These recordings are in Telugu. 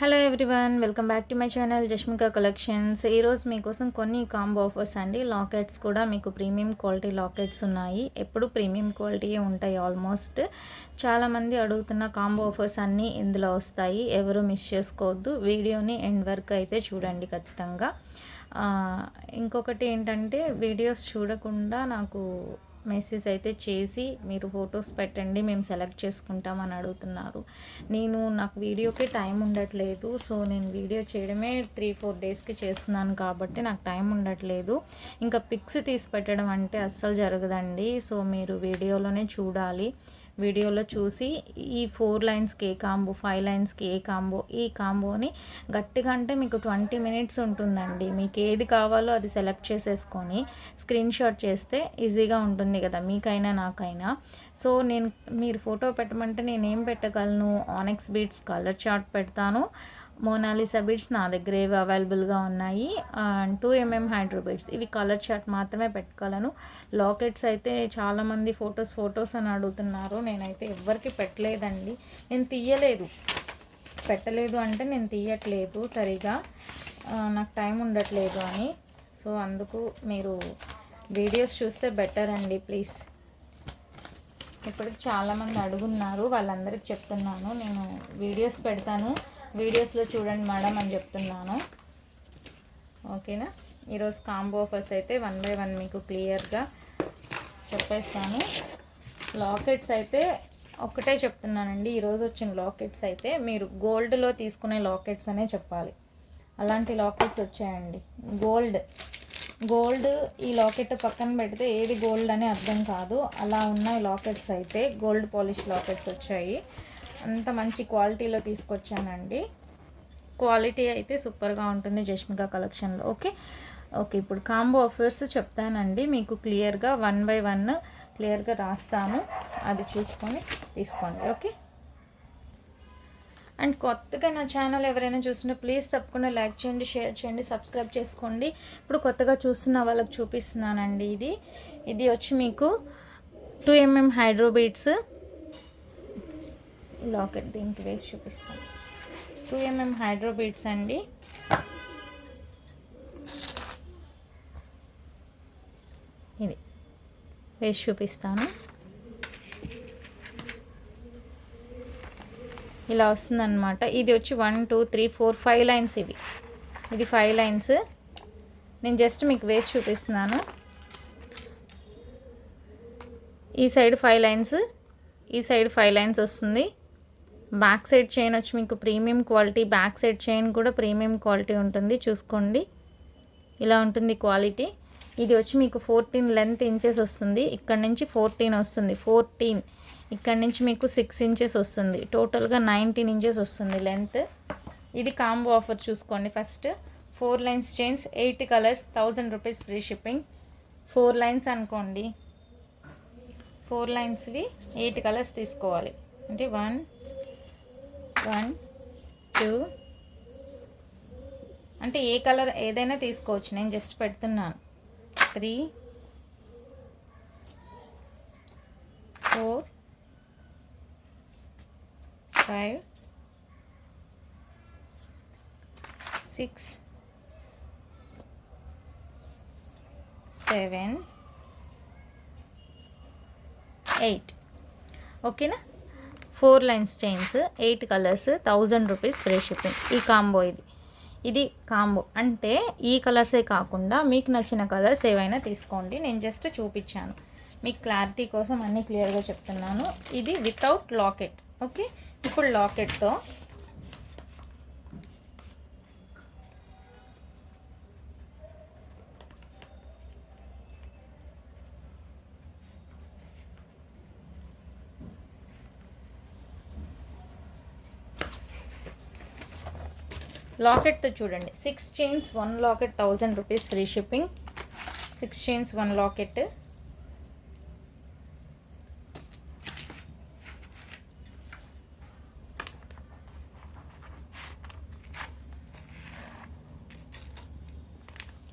Hello everyone, welcome back to my channel Jashmika collections. ఈరోజు మీకోసం కొన్ని కాంబో ఆఫర్స్ అండి. లాకెట్స్ కూడా మీకు ప్రీమియం క్వాలిటీ లాకెట్స్ ఉన్నాయి. ఎప్పుడు ప్రీమియం క్వాలిటీయే ఉంటాయి ఆల్మోస్ట్. చాలామంది అడుగుతున్న కాంబో ఆఫర్స్ అన్నీ ఇందులో వస్తాయి. ఎవరు మిస్ చేసుకోవద్దు. వీడియోని ఎండ్ వరకు అయితే చూడండి ఖచ్చితంగా. ఇంకొకటి ఏంటంటే, వీడియోస్ చూడకుండా నాకు మెసేజ్ అయితే చేసి మీరు ఫొటోస్ పెట్టండి, మేము సెలెక్ట్ చేసుకుంటామని అడుగుతున్నారు. నాకు వీడియోకి టైం ఉండట్లేదు. సో నేను వీడియో చేయడమే 3-4 డేస్కి చేస్తున్నాను కాబట్టి నాకు టైం ఉండట్లేదు. ఇంకా పిక్స్ తీసి పెట్టడం అంటే అస్సలు జరగదండి. సో మీరు వీడియోలోనే చూడాలి. వీడియోలో చూసి ఈ 4 లైన్స్కి ఏ కాంబో, 5 లైన్స్కి ఏ కాంబో, ఈ కాంబోని గట్టిగా అంటే మీకు 20 మినిట్స్ ఉంటుందండి. మీకు ఏది కావాలో అది సెలెక్ట్ చేసేసుకొని స్క్రీన్ షాట్ చేస్తే ఈజీగా ఉంటుంది కదా మీకైనా నాకైనా. సో మీరు ఫోటో పెట్టమంటే నేనేం పెట్టగలను? ఆనెక్స్ బీడ్స్ కలర్ చార్ట్ పెడతాను. మోనాలిసా బీడ్స్ నా దగ్గర ఏవి అవైలబుల్గా ఉన్నాయి. 2mm హైడ్రో బీడ్స్, ఇవి కలర్ చార్ట్ మాత్రమే పెట్టుకోగలను. లాకెట్స్ అయితే చాలామంది ఫొటోస్ అని అడుగుతున్నారు. నేనైతే ఎవ్వరికి పెట్టలేదండి. నేను పెట్టలేదు అంటే నేను తీయట్లేదు సరిగా, నాకు టైం ఉండట్లేదు అని. సో అందుకు మీరు వీడియోస్ చూస్తే బెటర్ అండి ప్లీజ్. ఇప్పటికి చాలామంది అడుగున్నారు, వాళ్ళందరికీ చెప్తున్నాను. నేను వీడియోస్ పెడతాను, వీడియోస్లో చూడండి మేడం అని చెప్తున్నాను. ఓకేనా? ఈరోజు కాంబో ఆఫర్స్ అయితే 1 by 1 మీకు క్లియర్గా చెప్పేస్తాను. లాకెట్స్ అయితే ఒకటే చెప్తున్నానండి. ఈరోజు వచ్చిన లాకెట్స్ అయితే మీరు గోల్డ్లో తీసుకునే లాకెట్స్ అనే చెప్పాలి. అలాంటి లాకెట్స్ వచ్చాయండి. గోల్డ్ ఈ లాకెట్ పక్కన పెడితే ఏది గోల్డ్ అని అర్థం కాదు, అలా ఉన్నాయి లాకెట్స్ అయితే. గోల్డ్ పాలిష్ లాకెట్స్ వచ్చాయి. అంత మంచి క్వాలిటీలో తీసుకొచ్చానండి. క్వాలిటీ అయితే సూపర్గా ఉంటుంది జష్మిక కలెక్షన్లో. ఓకే, ఇప్పుడు కాంబో ఆఫర్స్ చెప్తానండి మీకు క్లియర్గా. 1 by 1 క్లియర్గా రాస్తాను, అది చూసుకొని తీసుకోండి. ఓకే. అండ్ కొత్తగా నా ఛానల్ ఎవరైనా చూస్తుంటే ప్లీజ్ తప్పకుండా లైక్ చేయండి, షేర్ చేయండి, సబ్స్క్రైబ్ చేసుకోండి. ఇప్పుడు కొత్తగా చూస్తున్న వాళ్ళకి చూపిస్తున్నానండి. ఇది వచ్చి మీకు 2mm హైడ్రో బీడ్స్ లాకెట్. దీనికి వేసి చూపిస్తాను. 2mm హైడ్రో బీడ్స్ అండి. ఇది వేసి చూపిస్తాను. ఇలా వస్తుందన్నమాట. ఇది వచ్చి 1 2 3 4 5 లైన్స్. ఇది 5 లైన్స్. నేను జస్ట్ మీకు వేసి చూపిస్తున్నాను. ఈ సైడ్ 5 లైన్స్, ఈ సైడ్ 5 లైన్స్ వస్తుంది. బ్యాక్ సైడ్ చైన్ వచ్చి మీకు premium quality. Back side chain కూడా ప్రీమియం క్వాలిటీ ఉంటుంది, చూసుకోండి. ఇలా ఉంటుంది క్వాలిటీ. ఇది వచ్చి మీకు 14 లెంత్ ఇంచెస్ వస్తుంది. ఇక్కడ నుంచి 14 వస్తుంది. 14 ఇక్కడ నుంచి మీకు 6 ఇంచెస్ వస్తుంది. టోటల్గా 19 ఇంచెస్ వస్తుంది లెంత్. ఇది కాంబో ఆఫర్ చూసుకోండి. First 4 lines chains, 8 colours, 1000 rupees free shipping. 4 lines అనుకోండి. 4 లైన్స్వి 8 కలర్స్ తీసుకోవాలి. అంటే 1 2 అంటే ఏ కలర్ ఏదైనా తీసుకోవచ్చు, నేను జస్ట్ పెడుతున్నాను. 3 4 5 6 7 8. ఓకేనా? 4 lines chains, 8 colours, 1000 rupees free shipping. ఈ కాంబో ఇది కాంబో అంటే ఈ కలర్సే కాకుండా మీకు నచ్చిన కలర్స్ ఏవైనా తీసుకోండి. నేను జస్ట్ చూపించాను మీకు క్లారిటీ కోసం, అన్నీ క్లియర్గా చెప్తున్నాను. ఇది వితౌట్ లాకెట్. ఓకే, ఇప్పుడు లాకెట్తో చూడండి. 6 chains 1 locket, 1000 rupees free shipping. 6 chains 1 locket.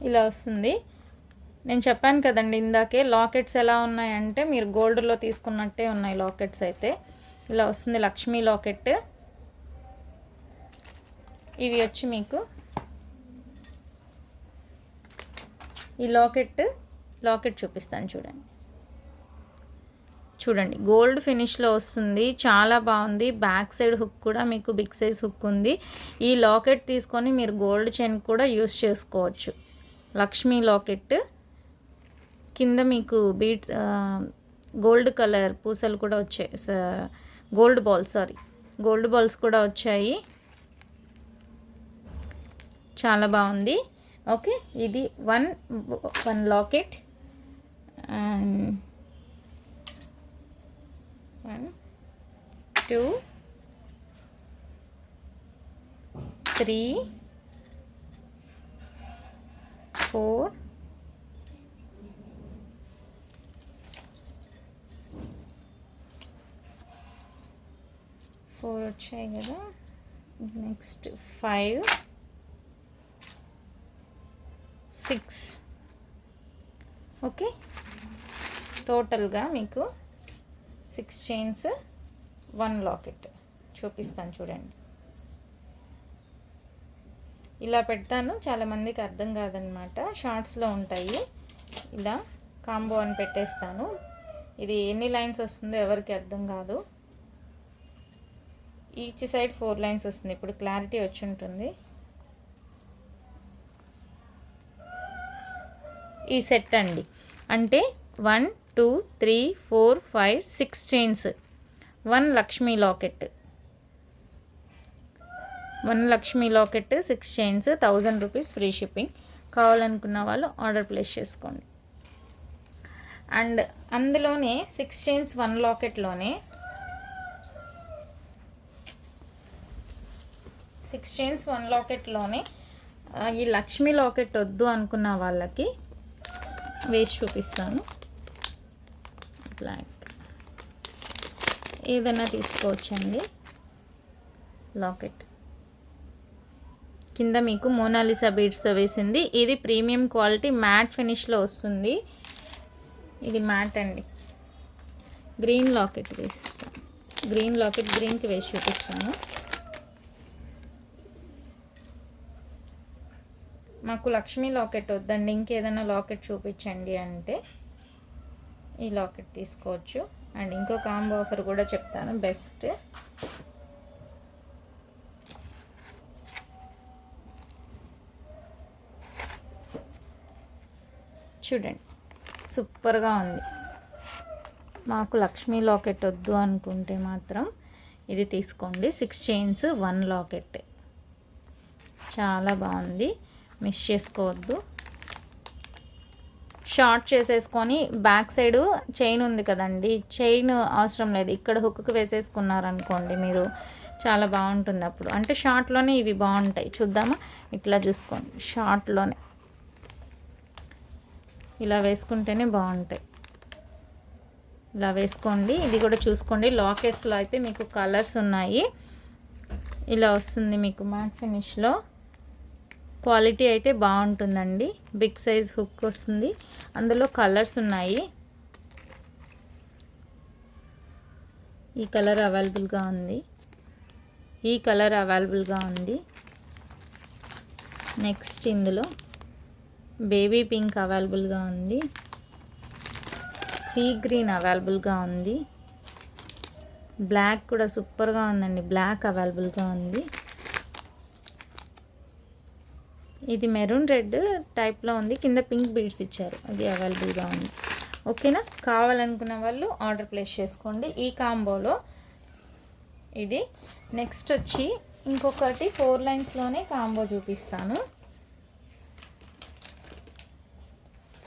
ఇలా వస్తుంది. నేను చెప్పాను కదండి ఇందాకే, లాకెట్స్ ఎలా ఉన్నాయంటే మీరు గోల్డ్లో తీసుకున్నట్టే ఉన్నాయి లాకెట్స్ అయితే. ఇలా వస్తుంది. లక్ష్మీ లాకెట్, ఇవి వచ్చి మీకు ఈ లాకెట్ చూపిస్తాను చూడండి గోల్డ్ ఫినిష్లో వస్తుంది, చాలా బాగుంది. బ్యాక్ సైడ్ హుక్ కూడా మీకు బిగ్ సైజ్ హుక్ ఉంది. ఈ లాకెట్ తీసుకొని మీరు గోల్డ్ చైన్ కూడా యూస్ చేసుకోవచ్చు. లక్ష్మీ లాకెట్ కింద మీకు బీడ్స్ గోల్డ్ కలర్ పూసలు కూడా వచ్చాయి, గోల్డ్ బాల్స్ కూడా వచ్చాయి. చాలా బాగుంది. ఓకే, ఇది వన్ లాకెట్. 1 2 3 4 వచ్చాయి కదా. నెక్స్ట్ 5 6. ఓకే, టోటల్గా మీకు 6 చైన్స్ 1 లాకెట్ చూపిస్తాను చూడండి. ఇలా పెడతాను, చాలామందికి అర్థం కాదనమాట, షార్ట్స్లో ఉంటాయి. ఇలా కాంబో అని పెట్టేస్తాను. ఇది ఎన్ని లైన్స్ వస్తుందో ఎవరికి అర్థం కాదు. ఈచ్ సైడ్ 4 లైన్స్ వస్తుంది. ఇప్పుడు క్లారిటీ వచ్చి ఉంటుంది. ఈ సెట్ అండి, అంటే 1 2 3 4 5 6 chains 1 Lakshmi locket. 1 Lakshmi locket 6 chains 1000 rupees free shipping. కావాలనుకున్న వాళ్ళు ఆర్డర్ ప్లేస్ చేసుకోండి. అండ్ అందులోనే 6 చైన్స్ 1 లాకెట్లోనే 6 చైన్స్ 1 లాకెట్లోనే ఈ లక్ష్మీ లాకెట్ వద్దు అనుకున్న వాళ్ళకి వేసి చూపిస్తాను. బ్లాక్ ఏదైనా తీసుకోవచ్చండి. లాకెట్ కింద మీకు మోనాలిసా బీడ్స్తో వేసింది. ఇది ప్రీమియం క్వాలిటీ మ్యాట్ ఫినిష్లో వస్తుంది. ఇది మ్యాట్ అండి. గ్రీన్ లాకెట్ వేస్తాను. గ్రీన్కి వేసి చూపిస్తాను. మాకు లక్ష్మీ లాకెట్ వద్దండి, ఇంకేదైనా లాకెట్ చూపించండి అంటే ఈ లాకెట్ తీసుకోవచ్చు. అండ్ ఇంకో కాంబో ఆఫర్ కూడా చెప్తాను బెస్ట్. చూడండి సూపర్గా ఉంది. మాకు లక్ష్మీ లాకెట్ వద్దు అనుకుంటే మాత్రం ఇది తీసుకోండి. 6 చైన్స్ 1 లాకెట్ చాలా బాగుంది, మిస్ చేసుకోవద్దు. షార్ట్ చేసేసుకొని బ్యాక్ సైడ్ చైన్ ఉంది కదండి, చైన్ అవసరం లేదు, ఇక్కడ హుక్కి వేసేసుకున్నారనుకోండి మీరు, చాలా బాగుంటుంది అప్పుడు. అంటే షార్ట్లోనే ఇవి బాగుంటాయి. చూద్దామా, ఇట్లా చూసుకోండి, షార్ట్లోనే ఇలా వేసుకుంటేనే బాగుంటాయి. ఇలా వేసుకోండి. ఇది కూడా చూసుకోండి, లాకెట్స్లో అయితే మీకు కలర్స్ ఉన్నాయి. ఇలా వస్తుంది మీకు మ్యాట్ ఫినిష్లో. క్వాలిటీ అయితే బాగుంటుందండి. బిగ్ సైజ్ హుక్ వస్తుంది, అందులో కలర్స్ ఉన్నాయి. ఈ కలర్ అవైలబుల్గా ఉంది. నెక్స్ట్ ఇందులో బేబీ పింక్ అవైలబుల్గా ఉంది. సీ గ్రీన్ అవైలబుల్గా ఉంది. బ్లాక్ కూడా సూపర్గా ఉందండి, బ్లాక్ అవైలబుల్గా ఉంది. ఇది మెరూన్ రెడ్ టైప్లో ఉంది, కింద పింక్ బీడ్స్ ఇచ్చారు, అది అవైలబుల్గా ఉంది. ఓకేనా, కావాలనుకున్న వాళ్ళు ఆర్డర్ ప్లేస్ చేసుకోండి ఈ కాంబోలో. ఇది నెక్స్ట్ వచ్చి ఇంకొకటి 4 లైన్స్లోనే కాంబో చూపిస్తాను.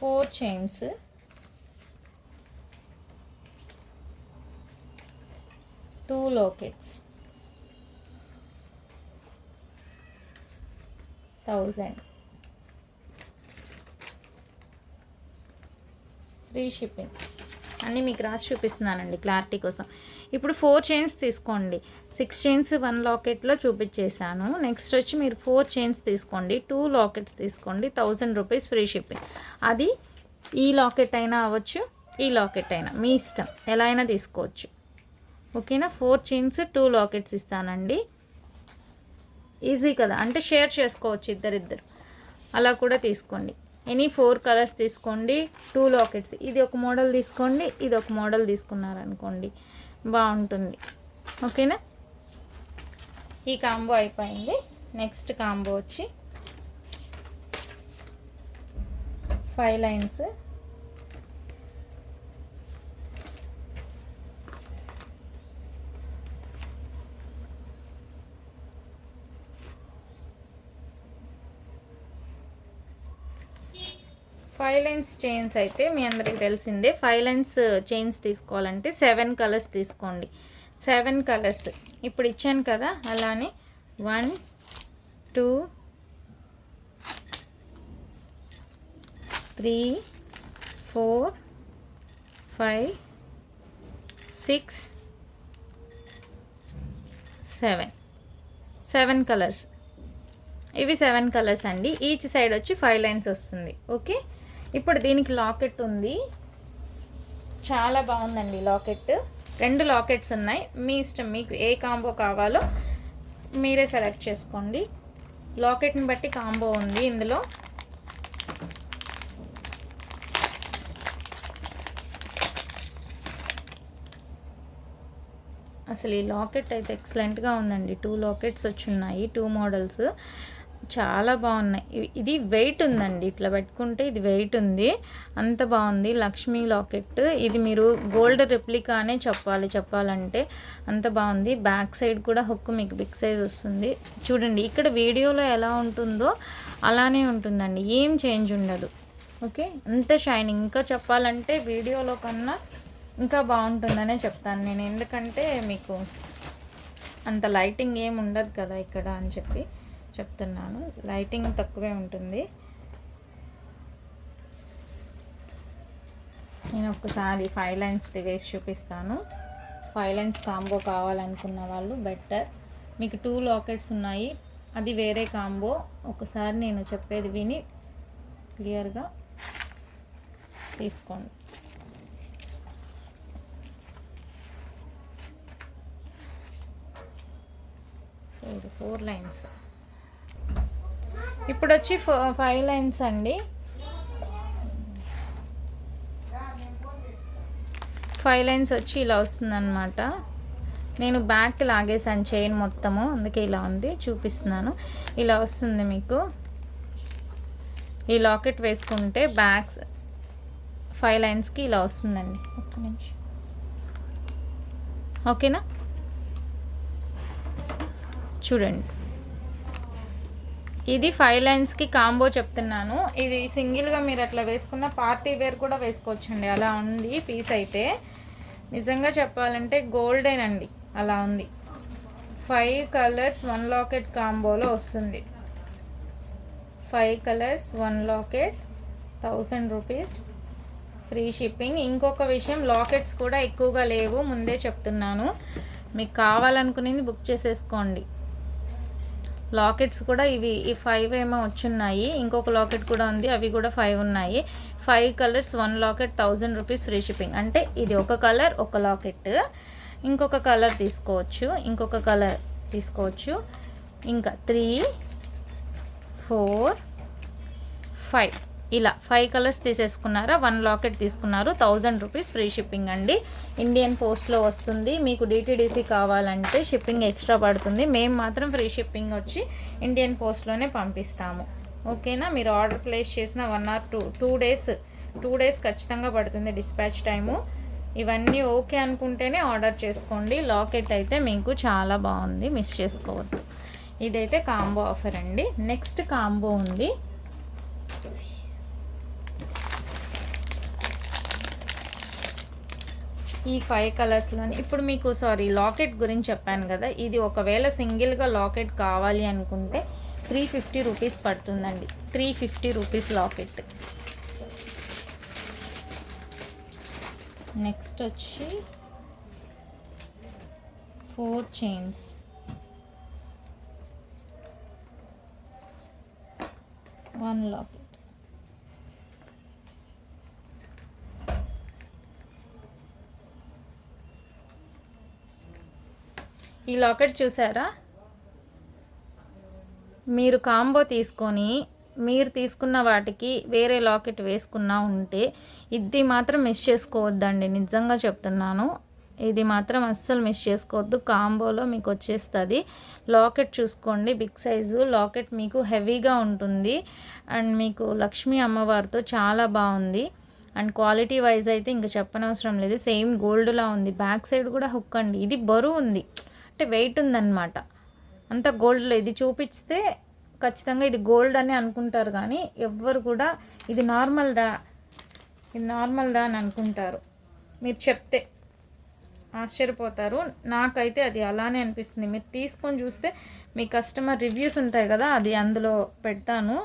4 చైన్స్ 2 లాకెట్స్ 1000 ఫ్రీ షిప్పింగ్. అన్నీ మీకు రాసి చూపిస్తున్నానండి క్లారిటీ కోసం. ఇప్పుడు 4 చైన్స్ తీసుకోండి. 6 చైన్స్ 1 లాకెట్లో చూపించేశాను. నెక్స్ట్ వచ్చి మీరు 4 చైన్స్ తీసుకోండి, 2 లాకెట్స్ తీసుకోండి, 1000 రూపీస్ ఫ్రీ షిప్పింగ్. అది ఈ లాకెట్ అయినా అవ్వచ్చు, ఈ లాకెట్ అయినా మీ ఇష్టం, ఎలా అయినా తీసుకోవచ్చు. ఓకేనా, 4 చైన్స్ 2 లాకెట్స్ ఇస్తానండి. ఈజీ కదా, అంటే షేర్ చేసుకోవచ్చు ఇద్దరిద్దరు, అలా కూడా తీసుకోండి. ఎనీ 4 కలర్స్ తీసుకోండి, 2 లాకెట్స్. ఇది ఒక మోడల్ తీసుకోండి, ఇది ఒక మోడల్ తీసుకున్నారనుకోండి, బాగుంటుంది. ఓకేనా, ఈ కాంబో అయిపోయింది. నెక్స్ట్ కాంబో వచ్చి 5 లైన్స్. ఫైవ్ లైన్స్ చైన్స్ అయితే మీ అందరికి తెలిసిందే. 5 లైన్స్ చైన్స్ తీసుకోవాలంటే 7 కలర్స్ తీసుకోండి. 7 కలర్స్ ఇప్పుడు ఇచ్చాను కదా, అలానే 1 2 3 4 5 6 7 కలర్స్. ఇవి 7 కలర్స్ అండి. ఈచ్ సైడ్ వచ్చి 5 లైన్స్ వస్తుంది. ఓకే, ఇప్పుడు దీనికి లాకెట్ ఉంది, చాలా బాగుందండి లాకెట్. 2 లాకెట్స్ ఉన్నాయి, మీ ఇష్టం, మీకు ఏ కాంబో కావాలో మీరే సెలెక్ట్ చేసుకోండి. లాకెట్ని బట్టి కాంబో ఉంది ఇందులో. అసలు ఈ లాకెట్ అయితే ఎక్సలెంట్గా ఉందండి. 2 లాకెట్స్ వచ్చి ఉన్నాయి, 2 మోడల్స్ చాలా బాగున్నాయి. ఇది వెయిట్ ఉందండి, ఇట్లా పెట్టుకుంటే ఇది వెయిట్ ఉంది, అంత బాగుంది. లక్ష్మీ లాకెట్ ఇది, మీరు గోల్డ్ రెప్లికా అనే చెప్పాలంటే అంత బాగుంది. బ్యాక్ సైడ్ కూడా హుక్ మీకు బిగ్ సైజ్ వస్తుంది. చూడండి, ఇక్కడ వీడియోలో ఎలా ఉంటుందో అలానే ఉంటుందండి, ఏం చేంజ్ ఉండదు. ఓకే, అంత షైనింగ్. ఇంకా చెప్పాలంటే వీడియోలో కన్నా ఇంకా బాగుంటుందనే చెప్తాను నేను, ఎందుకంటే మీకు అంత లైటింగ్ ఏం ఉండదు కదా ఇక్కడ అని చెప్పి చెప్తున్నాను. లైటింగ్ తక్కువే ఉంటుంది. నేను ఒక్కసారి 5 లైన్స్ వేసి చూపిస్తాను. 5 లైన్స్ కాంబో కావాలనుకున్న వాళ్ళు బెటర్. మీకు 2 లాకెట్స్ ఉన్నాయి, అది వేరే కాంబో. ఒకసారి నేను చెప్పేది విని క్లియర్గా తీసుకోండి. సో ఇది 4 లైన్స్. ఇప్పుడు వచ్చి 5 లైన్స్ అండి. 5 లైన్స్ వచ్చి ఇలా వస్తుందన్నమాట. నేను బ్యాక్ లాగేసాను చైన్ మొత్తము, అందుకే ఇలా ఉంది, చూపిస్తున్నాను. ఇలా వస్తుంది మీకు. ఈ లాకెట్ వేసుకుంటే బ్యాక్స్ 5 లైన్స్కి ఇలా వస్తుందండి. ఒక్క నిమిషం, ఓకేనా. చూడండి, ఇది 5 లైన్స్కి కాంబో చెప్తున్నాను. ఇది సింగిల్గా మీరు అట్లా వేసుకున్న పార్టీ వేర్ కూడా వేసుకోవచ్చండి, అలా ఉంది పీస్ అయితే. నిజంగా చెప్పాలంటే గోల్డెన్ అండి, అలా ఉంది. 5 కలర్స్ 1 లాకెట్ కాంబోలో వస్తుంది. 5 colours 1 locket 1000 rupees free shipping. ఇంకొక విషయం, లాకెట్స్ కూడా ఎక్కువగా లేవు, ముందే చెప్తున్నాను. మీకు కావాలనుకునేది బుక్ చేసేసుకోండి. లాకెట్స్ కూడా ఈ 5 ఏమో వచ్చున్నాయి, ఇంకొక లాకెట్ కూడా ఉంది, అవి కూడా 5 ఉన్నాయి. 5 colours 1 locket 1000 rupees free shipping. అంటే ఇది ఒక కలర్ ఒక లాకెట్, ఇంకొక కలర్ తీసుకోవచ్చు, ఇంకొక కలర్ తీసుకోవచ్చు, ఇంకా 3 4 5 ఇలా 5 కలర్స్ తీసేసుకున్నారా, 1 లాకెట్ తీసుకున్నారు, 1000 రూపీస్ ఫ్రీ షిప్పింగ్ అండి. ఇండియన్ పోస్ట్లో వస్తుంది. మీకు డిటీడీసీ కావాలంటే షిప్పింగ్ ఎక్స్ట్రా పడుతుంది. మేము మాత్రం ఫ్రీ షిప్పింగ్ వచ్చి ఇండియన్ పోస్ట్లోనే పంపిస్తాము. ఓకేనా, మీరు ఆర్డర్ ప్లేస్ చేసిన 1 or 2 డేస్ ఖచ్చితంగా పడుతుంది డిస్పాచ్ టైము. ఇవన్నీ ఓకే అనుకుంటేనే ఆర్డర్ చేసుకోండి. లాకెట్ అయితే మీకు చాలా బాగుంది, మిస్ చేసుకోవద్దు. ఇదైతే కాంబో ఆఫర్ అండి. నెక్స్ట్ కాంబో ఉంది. ఈ 5 కలర్స్లోని ఇప్పుడు మీకు లాకెట్ గురించి చెప్పాను కదా, ఇది ఒకవేళ సింగిల్గా లాకెట్ కావాలి అనుకుంటే 350 రూపీస్ పడుతుందండి. 350 రూపీస్ లాకెట్. నెక్స్ట్ వచ్చి 4 చైన్స్. One locket. ఈ లాకెట్ చూసారా, మీరు కాంబో తీసుకొని మీరు తీసుకున్న వాటికి వేరే లాకెట్ వేసుకున్నా ఉంటే ఇది మాత్రం మిస్ చేసుకోవద్దండి, నిజంగా చెప్తున్నాను. ఇది మాత్రం అస్సలు మిస్ చేసుకోవద్దు. కాంబోలో మీకు వచ్చేస్తుంది. లాకెట్ చూసుకోండి, బిగ్ సైజు లాకెట్ మీకు హెవీగా ఉంటుంది అండ్ మీకు లక్ష్మీ అమ్మవారితో చాలా బాగుంది. అండ్ క్వాలిటీ వైజ్ అయితే ఇంకా చెప్పనవసరం లేదు. సేమ్ గోల్డ్లా ఉంది. బ్యాక్ సైడ్ కూడా హుక్ అండి. ఇది బరువు ఉంది, అంటే వెయిట్ ఉందన్నమాట. అంత గోల్డ్లో ఇది చూపిస్తే ఖచ్చితంగా ఇది గోల్డ్ అని అనుకుంటారు, కానీ ఎవ్వరు కూడా ఇది నార్మల్దా అని అనుకుంటారు. మీరు చెప్తే ఆశ్చర్యపోతారు. నాకైతే అది అలానే అనిపిస్తుంది. మీరు తీసుకొని చూస్తే మీ కస్టమర్ రివ్యూస్ ఉంటాయి కదా, అది అందులో పెడతాను.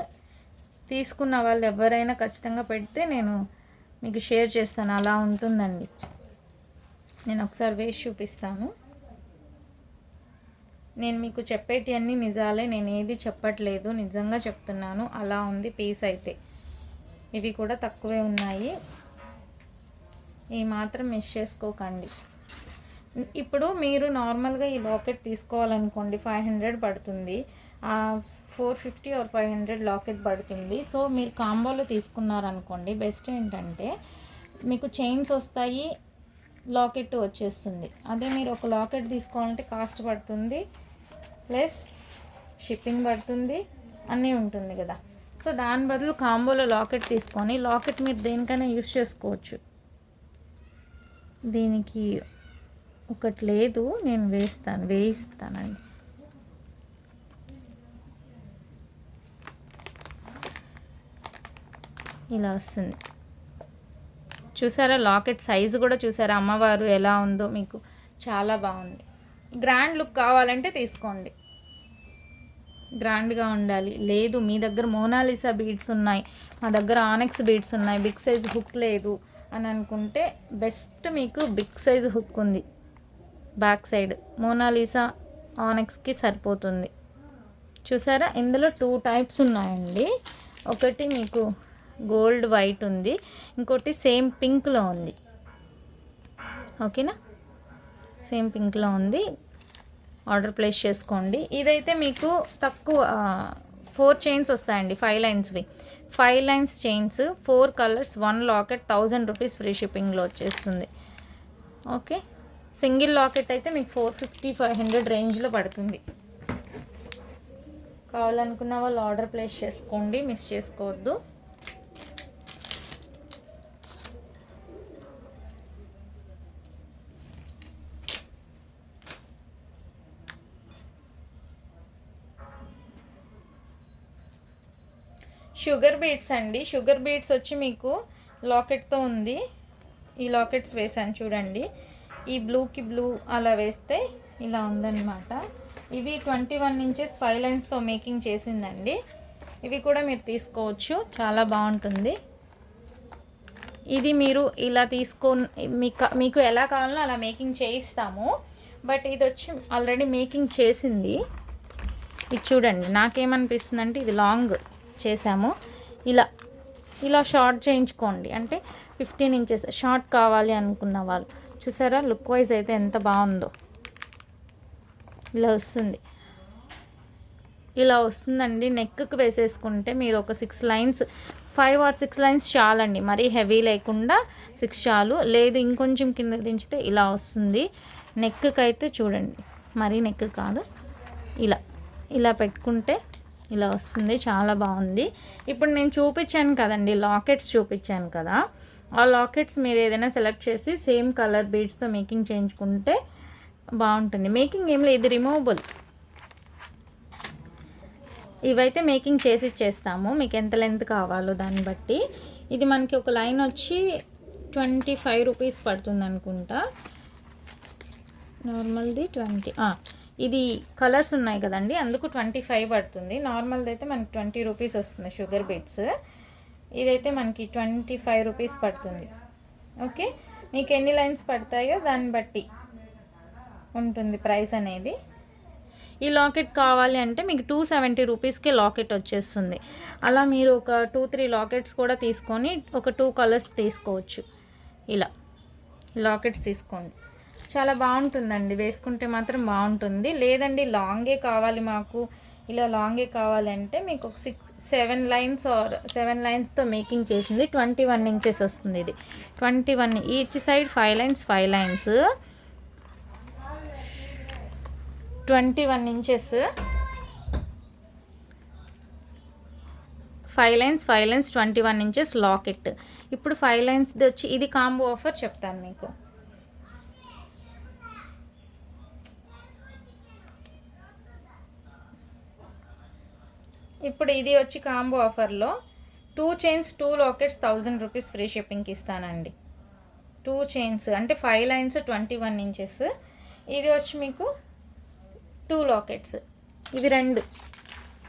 తీసుకున్న వాళ్ళు ఎవరైనా ఖచ్చితంగా పెడితే నేను మీకు షేర్ చేస్తాను. అలా ఉంటుందండి. నేను ఒకసారి వేసి చూపిస్తాను. నేను మీకు చెప్పేటివన్నీ నిజాలే, నేను ఏది చెప్పట్లేదు, నిజంగా చెప్తున్నాను. అలా ఉంది పీస్ అయితే. ఇవి కూడా తక్కువే ఉన్నాయి, ఈ మాత్రం మిస్ చేసుకోకండి. ఇప్పుడు మీరు నార్మల్గా ఈ లాకెట్ తీసుకోవాలనుకోండి 500 పడుతుంది, 450 ఆర్ 500 లాకెట్ పడుతుంది. సో మీరు కాంబోలో తీసుకున్నారనుకోండి, బెస్ట్ ఏంటంటే మీకు చైన్స్ వస్తాయి, లాకెట్ వచ్చేస్తుంది. అదే మీరు ఒక లాకెట్ తీసుకోవాలంటే కాస్ట్ పడుతుంది, ప్లస్ షిప్పింగ్ పడుతుంది, అన్నీ ఉంటుంది కదా. సో దాని బదులు కాంబోలో లాకెట్ తీసుకొని, లాకెట్ మీరు దేనికైనా యూస్ చేసుకోవచ్చు. దీనికి ఒకటి లేదు, నేను వేయిస్తానండి. ఇలా వస్తుంది చూసారా, లాకెట్ సైజు కూడా చూసారా, అమ్మవారు ఎలా ఉందో మీకు చాలా బాగుంది. గ్రాండ్ లుక్ కావాలంటే తీసుకోండి, గ్రాండ్గా ఉండాలి. లేదు మీ దగ్గర మోనాలిసా బీడ్స్ ఉన్నాయి, మా దగ్గర ఆనెక్స్ బీడ్స్ ఉన్నాయి, బిగ్ సైజ్ హుక్ లేదు అని అనుకుంటే బెస్ట్ మీకు బిగ్ సైజ్ హుక్ ఉంది. బ్యాక్ సైడ్ మోనాలిసా ఆనెక్స్కి సరిపోతుంది. చూసారా, ఇందులో 2 టైప్స్ ఉన్నాయండి. ఒకటి మీకు గోల్డ్ వైట్ ఉంది, ఇంకోటి సేమ్ పింక్లో ఉంది. ఓకేనా, సేమ్ పింక్లో ఉంది. ఆర్డర్ ప్లేస్ చేసుకోండి. ఇదైతే మీకు తక్కువ 4 చైన్స్ వస్తాయండి, 5 లైన్స్వి. 5 lines chains, 4 colours, 1 locket, 1000 rupees free షిప్పింగ్లో వచ్చేస్తుంది. ఓకే, సింగిల్ లాకెట్ అయితే మీకు 450-500 రేంజ్లో పడుతుంది. కావాలనుకున్న వాళ్ళు ఆర్డర్ ప్లేస్ చేసుకోండి, మిస్ చేసుకోవద్దు. షుగర్ బీట్స్ అండి. షుగర్ బీట్స్ వచ్చి మీకు లాకెట్తో ఉంది. ఈ లాకెట్స్ వేసాను చూడండి, ఈ బ్లూకి బ్లూ అలా వేస్తే ఇలా ఉందన్నమాట. ఇవి 21 ఇంచెస్ 5 లైన్స్తో మేకింగ్ చేసిందండి. ఇవి కూడా మీరు తీసుకోవచ్చు, చాలా బాగుంటుంది. ఇది మీరు ఇలా మీకు ఎలా కావాలో అలా మేకింగ్ చేయిస్తాము. బట్ ఇది వచ్చి ఆల్రెడీ మేకింగ్ చేసింది. ఇది చూడండి, నాకేమనిపిస్తుంది అంటే ఇది లాంగ్ చేసాము, ఇలా షార్ట్ చేయించుకోండి. అంటే 15 ఇంచెస్ షార్ట్ కావాలి అనుకున్న వాళ్ళు చూసారా, లుక్ వైజ్ అయితే ఎంత బాగుందో. ఇలా వస్తుందండి. నెక్కి వేసేసుకుంటే మీరు ఒక 6 లైన్స్, 5 or 6 లైన్స్ చాలండి, మరీ హెవీ లేకుండా 6 చాలు. లేదు ఇంకొంచెం కింద దించితే ఇలా వస్తుంది. నెక్కి అయితే చూడండి, మరీ నెక్ కాదు, ఇలా పెట్టుకుంటే ఇలా వస్తుంది, చాలా బాగుంది. ఇప్పుడు నేను చూపించాను కదండి, లాకెట్స్ చూపించాను కదా, ఆ లాకెట్స్ మీరు ఏదైనా సెలెక్ట్ చేసి సేమ్ కలర్ బీడ్స్తో మేకింగ్ చేయించుకుంటే బాగుంటుంది. మేకింగ్ ఏం లేదు, ఇది రిమూవబుల్. ఇవైతే మేకింగ్ చేసి ఇచ్చేస్తాము, మీకు ఎంత లెంత్ కావాలో దాన్ని బట్టి. ఇది మనకి ఒక లైన్ వచ్చి 25 రూపీస్ పడుతుంది అనుకుంటా, నార్మల్ది 20. ఇది కలర్స్ ఉన్నాయి కదండి, అందుకు 25 పడుతుంది. నార్మల్ది అయితే మనకి 20 రూపీస్ వస్తుంది షుగర్ బీట్స్. ఇదైతే మనకి 25 రూపీస్ పడుతుంది. ఓకే, మీకు ఎన్ని లైన్స్ పడతాయో దాన్ని బట్టి ఉంటుంది ప్రైస్ అనేది. ఈ లాకెట్ కావాలి అంటే మీకు 270 రూపీస్కి లాకెట్ వచ్చేస్తుంది. అలా మీరు ఒక 2-3 లాకెట్స్ కూడా తీసుకొని ఒక 2 కలర్స్ తీసుకోవచ్చు. ఇలా లాకెట్స్ తీసుకోండి, చాలా బాగుంటుందండి, వేసుకుంటే మాత్రం బాగుంటుంది. లేదండి లాంగే కావాలి మాకు, ఇలా లాంగే కావాలంటే మీకు ఒక 7 లైన్స్ ఆర్ 7 లైన్స్తో మేకింగ్ చేసింది 21 ఇంచెస్ వస్తుంది. ఇది 21, each side 5 lines 21 inches, 5 lines 21 inches locket. ఇప్పుడు 5 లైన్స్ది వచ్చి ఇది కాంబో ఆఫర్ చెప్తాను మీకు. ఇప్పుడు ఇది వచ్చి కాంబో ఆఫర్లో 2 చైన్స్ 2 లాకెట్స్ 1000 రూపీస్ ఫ్రీ షిప్పింగ్కి ఇస్తానండి. 2 చైన్స్ అంటే 5 లైన్స్ 21 ఇంచెస్, ఇది వచ్చి మీకు 2 లాకెట్స్,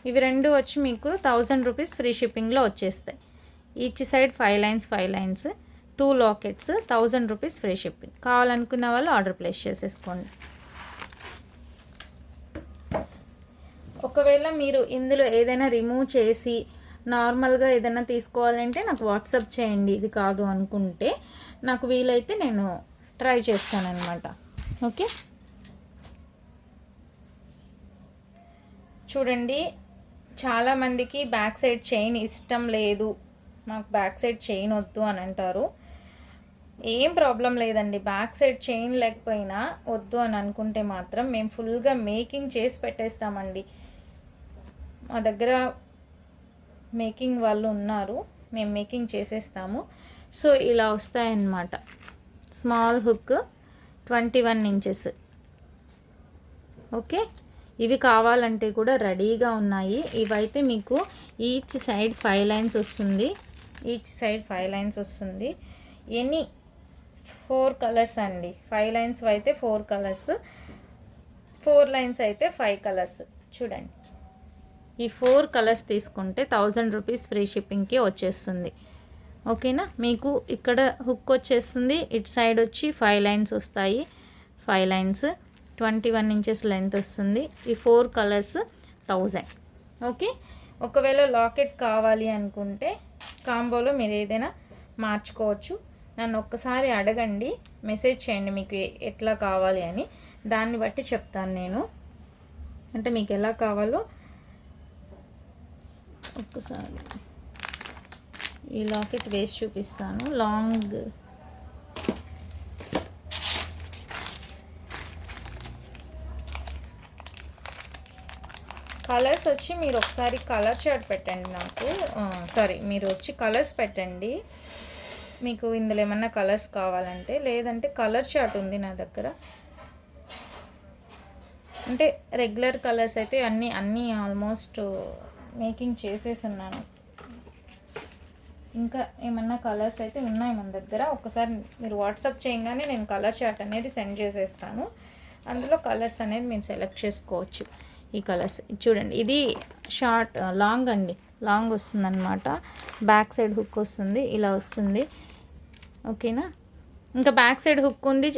ఇవి రెండు వచ్చి మీకు 1000 రూపీస్ ఫ్రీ షిప్పింగ్లో వచ్చేస్తాయి. Each side 5 lines 2 lockets 1000 rupees free shipping. కావాలనుకున్న వాళ్ళు ఆర్డర్ ప్లేస్ చేసేసుకోండి. ఒకవేళ మీరు ఇందులో ఏదైనా రిమూవ్ చేసి నార్మల్గా ఏదైనా తీసుకోవాలంటే నాకు వాట్సాప్ చేయండి. ఇది కాదు అనుకుంటే నాకు వీలైతే నేను ట్రై చేస్తానన్నమాట. ఓకే, చూడండి, చాలామందికి బ్యాక్ సైడ్ చైన్ ఇష్టం లేదు, మాకు బ్యాక్ సైడ్ చైన్ వద్దు అని అంటారు. ఏం ప్రాబ్లం లేదండి, బ్యాక్ సైడ్ చైన్ లేకపోయినా వద్దు అని అనుకుంటే మాత్రం మేము ఫుల్గా మేకింగ్ చేసి పెట్టేస్తామండి. మా దగ్గర మేకింగ్ వాళ్ళు ఉన్నారు, మేము మేకింగ్ చేసేస్తాము. సో ఇలా వస్తాయన్నమాట. Small hook 21 inches. ఓకే, ఇవి కావాలంటే కూడా రెడీగా ఉన్నాయి. ఇవైతే మీకు ఈచ్ సైడ్ 5 లైన్స్ వస్తుంది. ఎనీ 4 కలర్స్ అండి. 5 లైన్స్ అయితే 4 కలర్స్, 4 లైన్స్ అయితే 5 కలర్స్. చూడండి, ఈ 4 కలర్స్ తీసుకుంటే 1000 రూపీస్ ఫ్రీ షిప్పింగ్కి వచ్చేస్తుంది. ఓకేనా, మీకు ఇక్కడ హుక్ వచ్చేస్తుంది, ఇటు సైడ్ వచ్చి 5 లైన్స్ వస్తాయి. 5 లైన్స్ 21 ఇంచెస్ లెంత్ వస్తుంది. ఈ 4 కలర్స్ 1000. ఓకే, ఒకవేళ లాకెట్ కావాలి అనుకుంటే కాంబోలో మీరు ఏదైనా మార్చుకోవచ్చు. నన్ను ఒక్కసారి అడగండి, మెసేజ్ చేయండి మీకు ఎట్లా కావాలి అని, దాన్ని బట్టి చెప్తాను నేను. అంటే మీకు ఎలా కావాలో ఒక్కసారి ఈ లాకెట్ వేసి చూపిస్తాను. లాంగ్ కలర్స్ వచ్చి మీరు ఒకసారి కలర్ చార్ట్ పెట్టండి నాకు, మీరు వచ్చి కలర్స్ పెట్టండి మీకు ఇందులో ఏమన్నా కలర్స్ కావాలంటే. లేదంటే కలర్ చార్ట్ ఉంది నా దగ్గర. అంటే రెగ్యులర్ కలర్స్ అయితే అన్నీ ఆల్మోస్ట్ మేకింగ్ చేసేస్తున్నాను. ఇంకా ఏమన్నా కలర్స్ అయితే ఉన్నాయి మన దగ్గర. ఒకసారి మీరు వాట్సాప్ చేయగానే నేను కలర్ చార్ట్ అనేది సెండ్ చేసేస్తాను. అందులో కలర్స్ అనేది మీరు సెలెక్ట్ చేసుకోవచ్చు. ఈ కలర్స్ చూడండి, ఇది షార్ట్ లాంగ్ అండి, లాంగ్ వస్తుందన్నమాట. బ్యాక్ సైడ్ హుక్ వస్తుంది, ఇలా వస్తుంది. ఓకేనా, ఇంకా బ్యాక్ సైడ్ హుక్ ఉంది,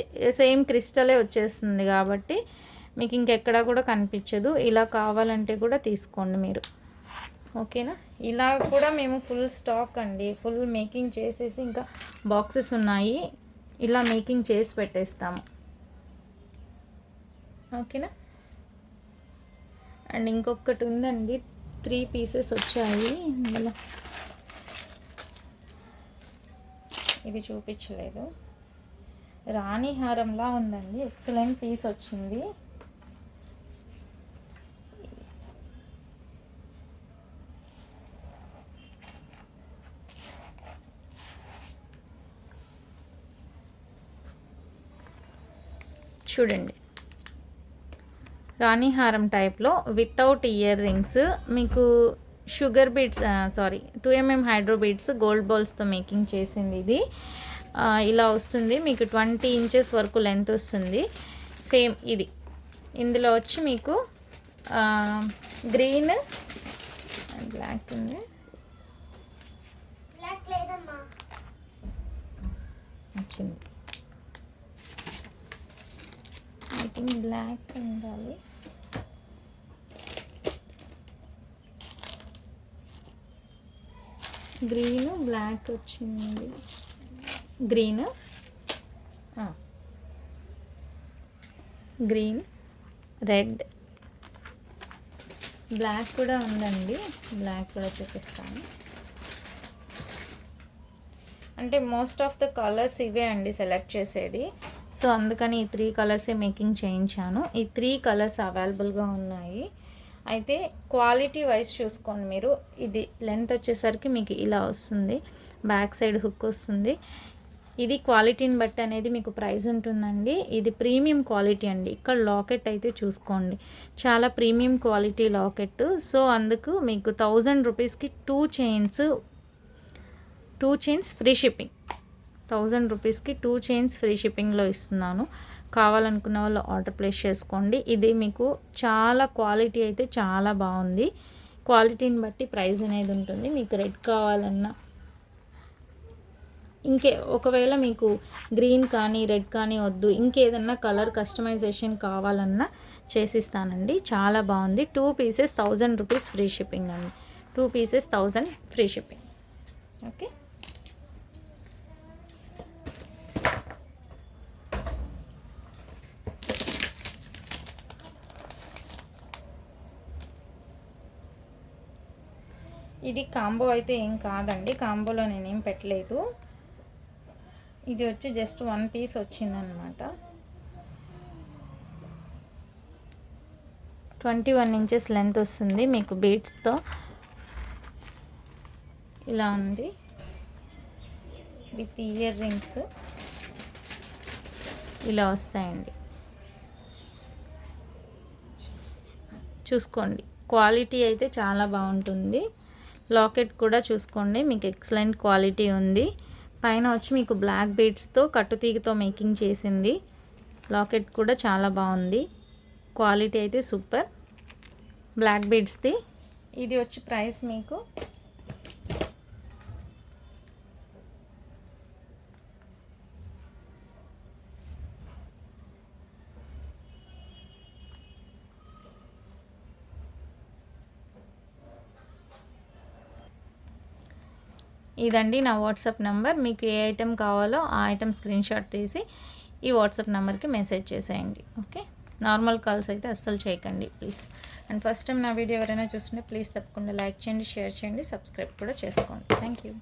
సేమ్ క్రిస్టలే వచ్చేస్తుంది కాబట్టి మీకు ఇంకెక్కడా కూడా కనిపించదు. ఇలా కావాలంటే కూడా తీసుకోండి మీరు. ఓకేనా, ఇలా కూడా మేము ఫుల్ స్టాక్ అండి, ఫుల్ మేకింగ్ చేసేసి ఇంకా బాక్సెస్ ఉన్నాయి, ఇలా మేకింగ్ చేసి పెట్టేస్తాము. ఓకేనా, అండ్ ఇంకొకటి ఉందండి, 3 పీసెస్ వచ్చాయి ఇందులో. ఇది చూపించలేదు, రాణి హారంలా ఉందండి, ఎక్సలెంట్ పీస్ వచ్చింది. చూడండి, రాణి హారం టైప్లో వితౌట్ ఇయర్ రింగ్స్, మీకు sugar beads 2mm hydro beads gold బాల్స్తో మేకింగ్ చేసింది. ఇది ఇలా వస్తుంది, మీకు 20 ఇంచెస్ వరకు లెంత్ వస్తుంది. సేమ్ ఇది ఇందులో వచ్చి మీకు గ్రీన్ బ్లాక్ ఉంది, వచ్చింది ఐ థింక్ బ్లాక్ ఉండాలి. గ్రీన్ బ్లాక్ వచ్చింది, గ్రీన్ రెడ్ బ్లాక్ కూడా ఉందండి, బ్లాక్ కూడా చూపిస్తాను. అంటే మోస్ట్ ఆఫ్ ద కలర్స్ ఇవే అండి సెలెక్ట్ చేసేది. సో అందుకని ఈ 3 కలర్సే మేకింగ్ చేయించాను. ఈ 3 కలర్స్ అవైలబుల్గా ఉన్నాయి. అయితే క్వాలిటీ వైజ్ చూసుకోండి మీరు. ఇది లెంత్ వచ్చేసరికి మీకు ఇలా వస్తుంది, బ్యాక్ సైడ్ హుక్ వస్తుంది. ఇది క్వాలిటీని బట్టి అనేది మీకు ప్రైస్ ఉంటుందండి. ఇది ప్రీమియం క్వాలిటీ అండి. ఇక్కడ లాకెట్ అయితే చూసుకోండి, చాలా ప్రీమియం క్వాలిటీ లాకెట్. సో అందుకు మీకు 1000 రూపీస్కి 2 చైన్స్ ఫ్రీ షిప్పింగ్. 1000 రూపీస్కి 2 చైన్స్ ఫ్రీ షిప్పింగ్లో ఇస్తున్నాను. కావాలనుకున్న వాళ్ళు ఆర్డర్ ప్లేస్ చేసుకోండి. ఇది మీకు చాలా క్వాలిటీ అయితే చాలా బాగుంది. క్వాలిటీని బట్టి ప్రైస్ అనేది ఉంటుంది. మీకు రెడ్ కావాలన్నా, ఒకవేళ మీకు గ్రీన్ కానీ రెడ్ కానీ వద్దు, ఇంకేదన్నా కలర్ కస్టమైజేషన్ కావాలన్నా చేసిస్తానండి. చాలా బాగుంది. 2 పీసెస్ 1000 రూపీస్ ఫ్రీ షిప్పింగ్ అండి. 2 పీసెస్ 1000 ఫ్రీ షిప్పింగ్. ఓకే, ఇది కాంబో అయితే ఏం కాదండి, కాంబోలో నేనేం పెట్టలేదు. ఇది వచ్చి జస్ట్ 1 పీస్ వచ్చిందనమాట. 21 ఇంచెస్ లెంత్ వస్తుంది మీకు బీడ్స్తో. ఇలా ఉంది విత్ ఇయర్ రింగ్స్ ఇలా వస్తాయండి. చూసుకోండి, క్వాలిటీ అయితే చాలా బాగుంటుంది. లాకెట్ కూడా చూసుకోండి, మీకు ఎక్సలెంట్ క్వాలిటీ ఉంది. పైన వచ్చి మీకు బ్లాక్ బీడ్స్తో కట్టుతీగతో మేకింగ్ చేసింది. లాకెట్ కూడా చాలా బాగుంది, క్వాలిటీ అయితే సూపర్. బ్లాక్ బీడ్స్ది. ఇది వచ్చి ప్రైస్ మీకు ఇదండి నా వాట్సాప్ నెంబర్. మీకు ఏ ఐటెం కావాలో ఆ ఐటెం స్క్రీన్ షాట్ తీసి ఈ వాట్సాప్ నెంబర్కి మెసేజ్ చేసేయండి. ఓకే, నార్మల్ కాల్స్ అయితే అస్సలు చేయకండి ప్లీజ్. అండ్ ఫస్ట్ టైం నా వీడియో ఎవరైనా చూస్తుంటే ప్లీజ్ తప్పకుండా లైక్ చేయండి, షేర్ చేయండి, సబ్స్క్రైబ్ కూడా చేసుకోండి. Thank you.